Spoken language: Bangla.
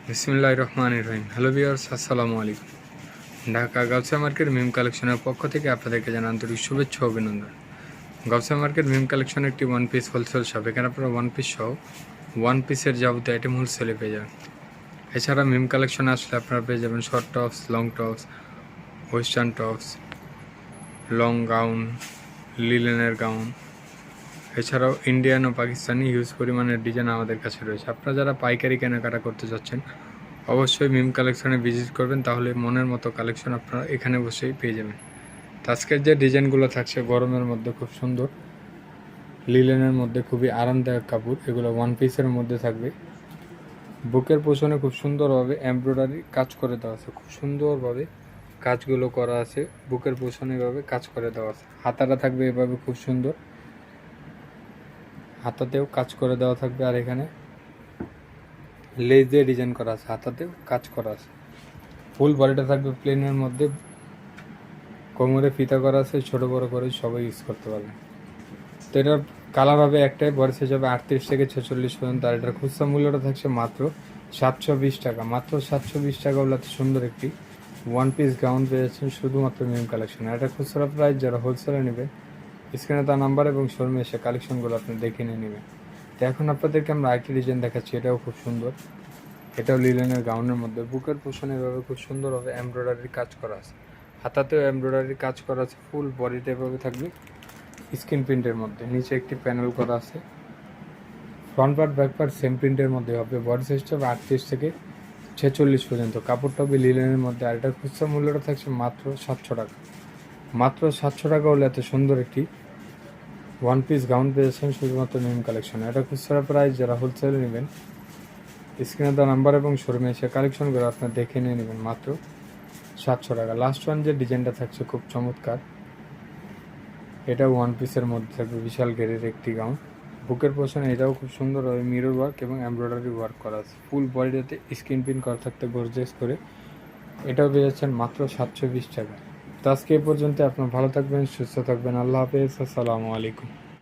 বিসমিল্লাহির রহমানির রহিম। হ্যালো ভিউয়ার্স, আসসালামু আলাইকুম। ঢাকা গাউসিয়া মার্কেট মিম কালেকশনের পক্ষ থেকে আপনাদেরকে জানাই আন্তরিক শুভেচ্ছা ও অভিনন্দন। গাউসিয়া মার্কেট মিম কালেকশন একটি ওয়ান পিস হোলসেল শপ। এখানে আপনারা ওয়ান পিস সহ ওয়ান পিসের যাবতীয় আইটেম হোলসেলে পেয়ে যাবেন। এছাড়া মিম কালেকশনে আসলে আপনারা পেয়ে যাবেন short tops, long tops, western tops, long gown, লিলেনের গাউন, এছাড়াও ইন্ডিয়ান ও পাকিস্তানি হিউজ পরিমাণের ডিজাইন আমাদের কাছে রয়েছে। আপনারা যারা পাইকারি কেনাকাটা করতে যাচ্ছেন অবশ্যই মিম কালেকশনে ভিজিট করবেন, তাহলে মনের মতো কালেকশন আপনারা এখানে বসেই পেয়ে যাবেন। তো আজকের যে ডিজাইনগুলো থাকছে গরমের মধ্যে খুব সুন্দর, লিলেনের মধ্যে খুবই আরামদায়ক কাপড়, এগুলো ওয়ান পিসের মধ্যে থাকবে। বুকের পোষণে খুব সুন্দরভাবে এমব্রয়ডারি কাজ করে দেওয়া আছে, খুব সুন্দরভাবে কাজগুলো করা আছে, বুকের পোষণে এভাবে কাজ করে দেওয়া আছে। হাতাটা থাকবে এভাবে খুব সুন্দর, হাতাতেও কাজ করে দেওয়া থাকবে। আর এখানে লেস দিয়ে ডিজাইন করা আছে, হাতাতেও কাজ করা আছে। ফুল বডিটা থাকবে প্লেনের মধ্যে, কোমরে ফিতা করা আছে, ছোটো বড়ো করে সবাই ইউজ করতে পারবেন। তো এটার কালার হবে একটাই, বডি সাইজ হবে 38 থেকে 46 পর্যন্ত। আর এটার খুচরা মূল্যটা থাকছে মাত্র 720 টাকা। মাত্র 720 টাকা হলে এত সুন্দর একটি ওয়ান পিস গাউন পেয়ে যাচ্ছেন শুধুমাত্র মিম কালেকশন। এটা খুচরা প্রাইস, যারা হোলসেলে নেবেন স্ক্রিনে তার নাম্বার এবং শোরুমে এসে কালেকশনগুলো আপনি দেখে নিয়ে নেবেন। তো এখন আপনাদেরকে আমরা আরেকটি ডিজাইন দেখাচ্ছি, এটাও খুব সুন্দর। এটাও লিলেনের গাউনের মধ্যে বুকের পোষণে এভাবে খুব সুন্দরভাবে এমব্রয়ডারির কাজ করা আছে, হাতাতেও এমব্রয়ডারির কাজ করা আছে। ফুল বডিতে এভাবে থাকবে স্ক্রিন প্রিন্টের মধ্যে, নিচে একটি প্যানেল করা আছে। Front part back part same প্রিন্টের মধ্যে হবে। বডি সাইজটা হবে 38 থেকে 46 পর্যন্ত। কাপড়টা হবে লিলেনের মধ্যে। আর এটার খুচরা মূল্যটা থাকছে মাত্র 700 টাকা। মাত্র 700 টাকা হলে এত সুন্দর একটি ওয়ান পিস গাউন পেয়েছেন শুধুমাত্র মিম কালেকশনে। এটা খুচরা প্রাইস, যারা হোলসেলে নেবেন স্ক্রিনে দেওয়া নাম্বার এবং শোরুমে এসে কালেকশনগুলো আপনার দেখে নিয়ে নেবেন মাত্র 700 টাকা। লাস্ট ওয়ান যে ডিজাইনটা থাকছে খুব চমৎকার, এটা ওয়ান পিসের মধ্যে থাকবে বিশাল ঘেরের একটি গাউন। বুকের পোষণে এটাও খুব সুন্দর মিরর ওয়ার্ক এবং এমব্রয়ডারি ওয়ার্ক করা আছে। ফুল বডিটাতে স্ক্রিন প্রিন্ট করা থাকতে গর্জিয়াস করে। এটাও পেয়ে যাচ্ছেন মাত্র 720 টাকা। তো আজকে এ পর্যন্ত। আপনার ভালো থাকবেন, সুস্থ থাকবেন। আল্লাহ হাফেজ, আসসালামু আলাইকুম।